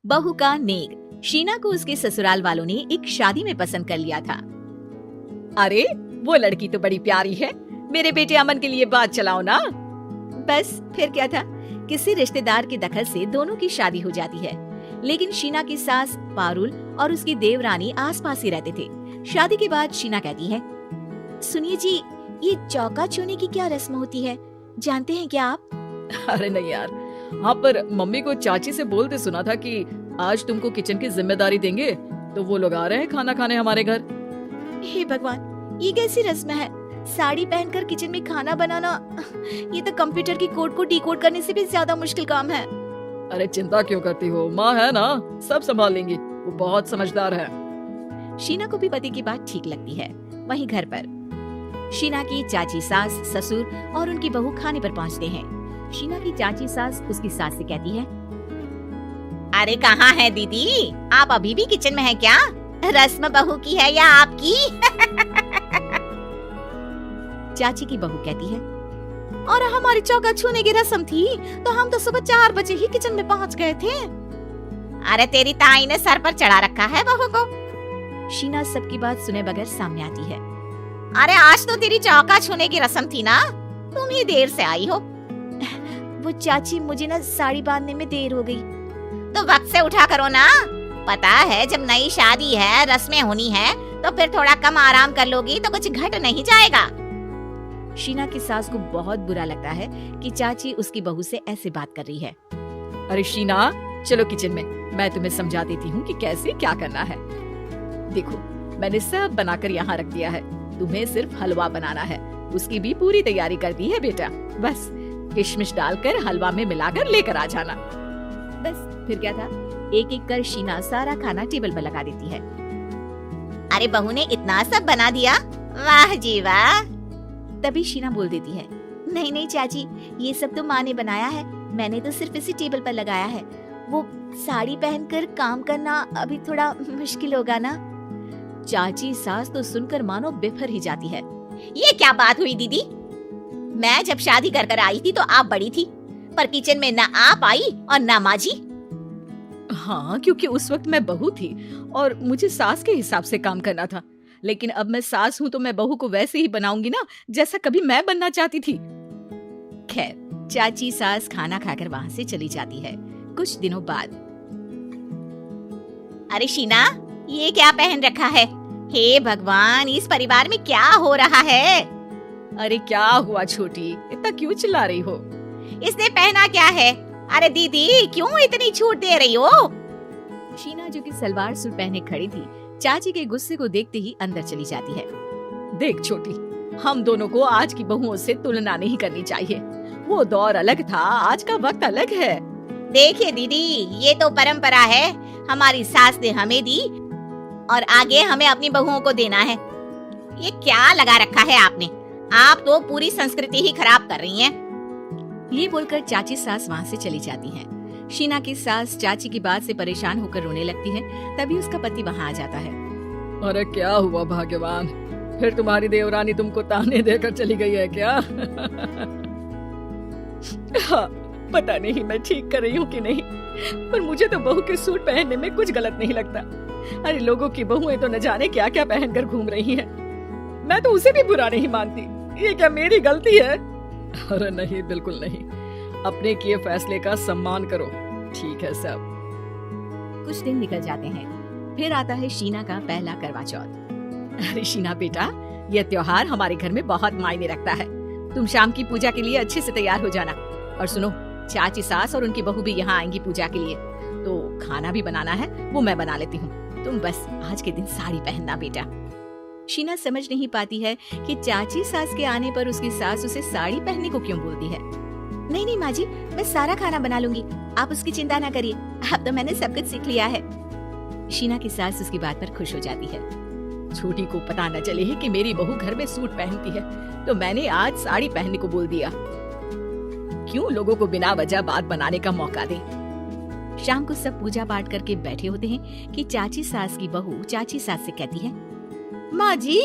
बहू का नेग। शीना को उसके ससुराल वालों ने एक शादी में पसंद कर लिया था। अरे वो लड़की तो बड़ी प्यारी है, मेरे बेटे अमन के लिए बात चलाओ ना। बस फिर क्या था, किसी रिश्तेदार के दखल से दोनों की शादी हो जाती है। लेकिन शीना की सास पारुल और उसकी देवरानी आसपास ही रहते थे। शादी के बाद शीना कहती है, सुनिए जी, ये चौका छूने की क्या रस्म होती है, जानते हैं क्या आप? अरे नहीं यार, हाँ पर मम्मी को चाची से बोलते सुना था कि आज तुमको किचन की जिम्मेदारी देंगे, तो वो लोग आ रहे हैं खाना खाने हमारे घर। हे भगवान, ये कैसी रस्म है? साड़ी पहनकर किचन में खाना बनाना, ये तो कंप्यूटर की कोड को डिकोड करने से भी ज्यादा मुश्किल काम है। अरे चिंता क्यों करती हो, माँ है ना, सब संभाल लेंगी, वो बहुत समझदार है। शीना को भी पति की बात ठीक लगती है। वहीं घर पर शीना की चाची सास, ससुर और उनकी बहू खाने पर पहुंचते हैं। शीना की चाची सास उसकी सास से कहती है, अरे कहाँ है दीदी, आप अभी भी किचन में हैं क्या? रस्म बहू की है या आपकी? चाची की बहू कहती है, और हमारी चौका छूने की रस्म थी तो हम तो सुबह 4 बजे ही किचन में पहुंच गए थे। अरे तेरी ताई ने सर पर चढ़ा रखा है बहू को। शीना सबकी बात सुने बगैर सामने आती है। अरे आज तो तेरी चौका छूने की रस्म थी ना, तुम ही देर से आई हो। वो चाची, मुझे ना साड़ी बांधने में देर हो गई। तो वक्त से उठा करो ना, पता है जब नई शादी है, रस्में होनी है, तो फिर थोड़ा कम आराम कर लोगी तो कुछ घट नहीं जाएगा। शीना की सास को बहुत बुरा लगता है कि चाची उसकी बहू से ऐसे बात कर रही है। अरे शीना, चलो किचन में, मैं तुम्हें समझा देती हूँ कि कैसे क्या करना है। देखो, मैंने सब बनाकर यहाँ रख दिया है, तुम्हें सिर्फ हलवा बनाना है, उसकी भी पूरी तैयारी कर दी है बेटा। बस किशमिश डालकर हलवा में मिलाकर लेकर आ जाना। बस फिर क्या था, एक एक कर शीना सारा खाना टेबल पर लगा देती है। अरे बहू ने इतना सब बना दिया, वाह जी वाह। तभी शीना बोल देती है, नहीं नहीं चाची, ये सब तो माँ ने बनाया है, मैंने तो सिर्फ इसी टेबल पर लगाया है। वो साड़ी पहनकर काम करना अभी थोड़ा मुश्किल होगा ना। चाची सास तो सुनकर मानो बिफर ही जाती है। ये क्या बात हुई दीदी, मैं जब शादी कर कर आई थी तो आप बड़ी थी, पर किचन में ना आप आई और ना माँ जी। हाँ, क्योंकि उस वक्त मैं बहू थी और मुझे सास के हिसाब से काम करना था, लेकिन अब मैं सास हूँ तो मैं बहू को वैसे ही बनाऊंगी ना जैसा कभी मैं बनना चाहती थी। खैर, चाची सास खाना खाकर वहाँ से चली जाती है। कुछ दिनों बाद, अरे शीना, ये क्या पहन रखा है? हे भगवान, इस परिवार में क्या हो रहा है? अरे क्या हुआ छोटी, इतना क्यों चिल्ला रही हो? इसने पहना क्या है? अरे दीदी, क्यों इतनी छूट दे रही हो? शीना जो कि सलवार सूट पहने खड़ी थी, चाची के गुस्से को देखते ही अंदर चली जाती है। देख छोटी, हम दोनों को आज की बहुओं से तुलना नहीं करनी चाहिए, वो दौर अलग था, आज का वक्त अलग है। देखिए दीदी, ये तो परंपरा है, हमारी सास ने हमें दी और आगे हमें अपनी बहुओं को देना है। ये क्या लगा रखा है आपने? आप तो पूरी संस्कृति ही खराब कर रही हैं। ये बोलकर चाची सास वहाँ से चली जाती हैं। शीना की सास चाची की बात से परेशान होकर रोने लगती है। तभी उसका पति वहाँ आ जाता है। अरे क्या हुआ भाग्यवान, फिर तुम्हारी देवरानी तुमको ताने देकर चली गई है क्या? हाँ, पता नहीं मैं ठीक कर रही हूँ कि नहीं, पर मुझे तो बहू के सूट पहनने में कुछ गलत नहीं लगता। अरे लोगों की बहुएं तो न जाने क्या क्या पहनकर घूम रही हैं। मैं तो उसे भी बुरा नहीं मानती, ये क्या मेरी गलती है? अरे नहीं, बिल्कुल नहीं, अपने किए फैसले का सम्मान करो, ठीक है सब। कुछ दिन निकल जाते हैं, फिर आता है शीना का पहला करवा चौथ। अरे शीना बेटा, यह त्योहार हमारे घर में बहुत मायने रखता है, तुम शाम की पूजा के लिए अच्छे से तैयार हो जाना। और सुनो, चाची सास और उनकी बहू भी यहाँ आएंगी पूजा के लिए, तो खाना भी बनाना है, वो मैं बना लेती हूँ, तुम बस आज के दिन साड़ी पहनना बेटा। शीना समझ नहीं पाती है कि चाची सास के आने पर उसकी सास उसे साड़ी पहनने को क्यों बोलती है। नहीं नहीं माँ जी, मैं सारा खाना बना लूंगी, आप उसकी चिंता ना करिए, अब तो मैंने सब कुछ सीख लिया है। शीना की सास उसकी बात पर खुश हो जाती है। छोटी को पता न चले कि मेरी बहू घर में सूट पहनती है, तो मैंने आज साड़ी पहनने को बोल दिया। क्यों लोगों को बिना वजह बात बनाने का मौका दे। शाम को सब पूजा पाठ करके बैठे होते हैं कि चाची सास की बहू चाची सास से कहती है, माँ जी,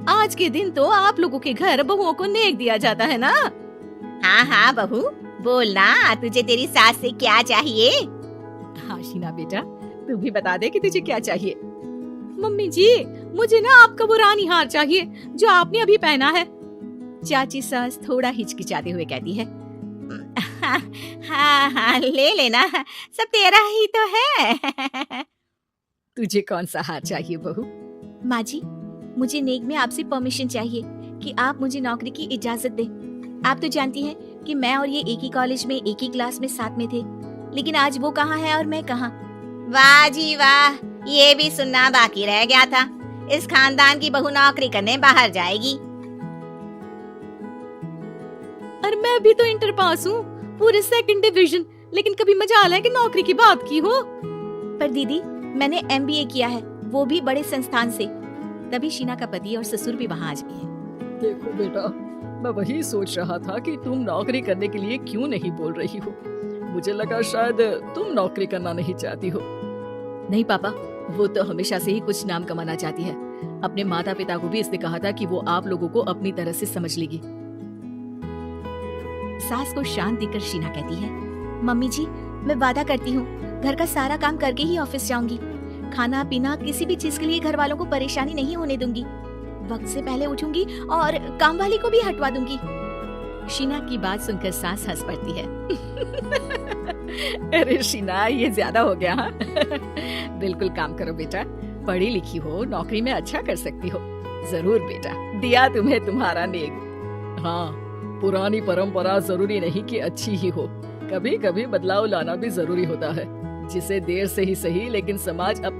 आज के दिन तो आप लोगों के घर बहुओं को नेक दिया जाता है ना? हाँ हाँ बहू, बोलना, तुझे तेरी सास से क्या चाहिए? हाँ शीना बेटा, तू भी बता दे कि तुझे क्या चाहिए। मम्मी जी, मुझे ना आपका वो रानी हार चाहिए जो आपने अभी पहना है। चाची सास थोड़ा हिचकिचाते हुए कहती है। हाँ हाँ ले लेना, सब तेरा ही तो है। तुझे कौन सा हार चाहिए बहू? माँ जी, मुझे नेक में आपसे परमिशन चाहिए कि आप मुझे नौकरी की इजाजत दें। आप तो जानती हैं कि मैं और ये एक ही कॉलेज में एक ही क्लास में साथ में थे, लेकिन आज वो कहाँ है और मैं कहाँ। वाह जी वाह, ये भी सुनना बाकी रह गया था। इस खानदान की बहू नौकरी करने बाहर जाएगी। और मैं भी तो इंटर पास हूँ, पूरे 2nd डिवीजन, लेकिन कभी मजाल है कि नौकरी की बात की हो। पर दीदी, मैंने MBA किया है, वो भी बड़े संस्थान से। तभी शीना का पति और ससुर भी वहाँ आ गए हैं। देखो बेटा, मैं वही सोच रहा था कि तुम नौकरी करने के लिए क्यों नहीं बोल रही हो। मुझे लगा शायद तुम नौकरी करना नहीं चाहती हो। नहीं पापा, वो तो हमेशा से ही कुछ नाम कमाना चाहती है। अपने माता पिता को भी इसने कहा था कि वो आप लोगों को अपनी तरह से समझ लेगी। सास को शांत देकर शीना कहती है, मम्मी जी, मैं वादा करती हूँ घर का सारा काम करके ही ऑफिस जाऊंगी। खाना पीना किसी भी चीज के लिए घर वालों को परेशानी नहीं होने दूंगी। वक्त से पहले उठूंगी और काम वाली को भी हटवा दूंगी। शीना की बात सुनकर सास हंस पड़ती है। अरे शीना, ये ज्यादा हो गया। हाँ? बिल्कुल काम करो बेटा, पढ़ी लिखी हो, नौकरी में अच्छा कर सकती हो। जरूर बेटा, दिया तुम्हें तुम्हारा नेक। हाँ, पुरानी परंपरा जरूरी नहीं कि अच्छी ही हो, कभी कभी बदलाव लाना भी जरूरी होता है, जिसे देर से ही सही लेकिन समाज अपना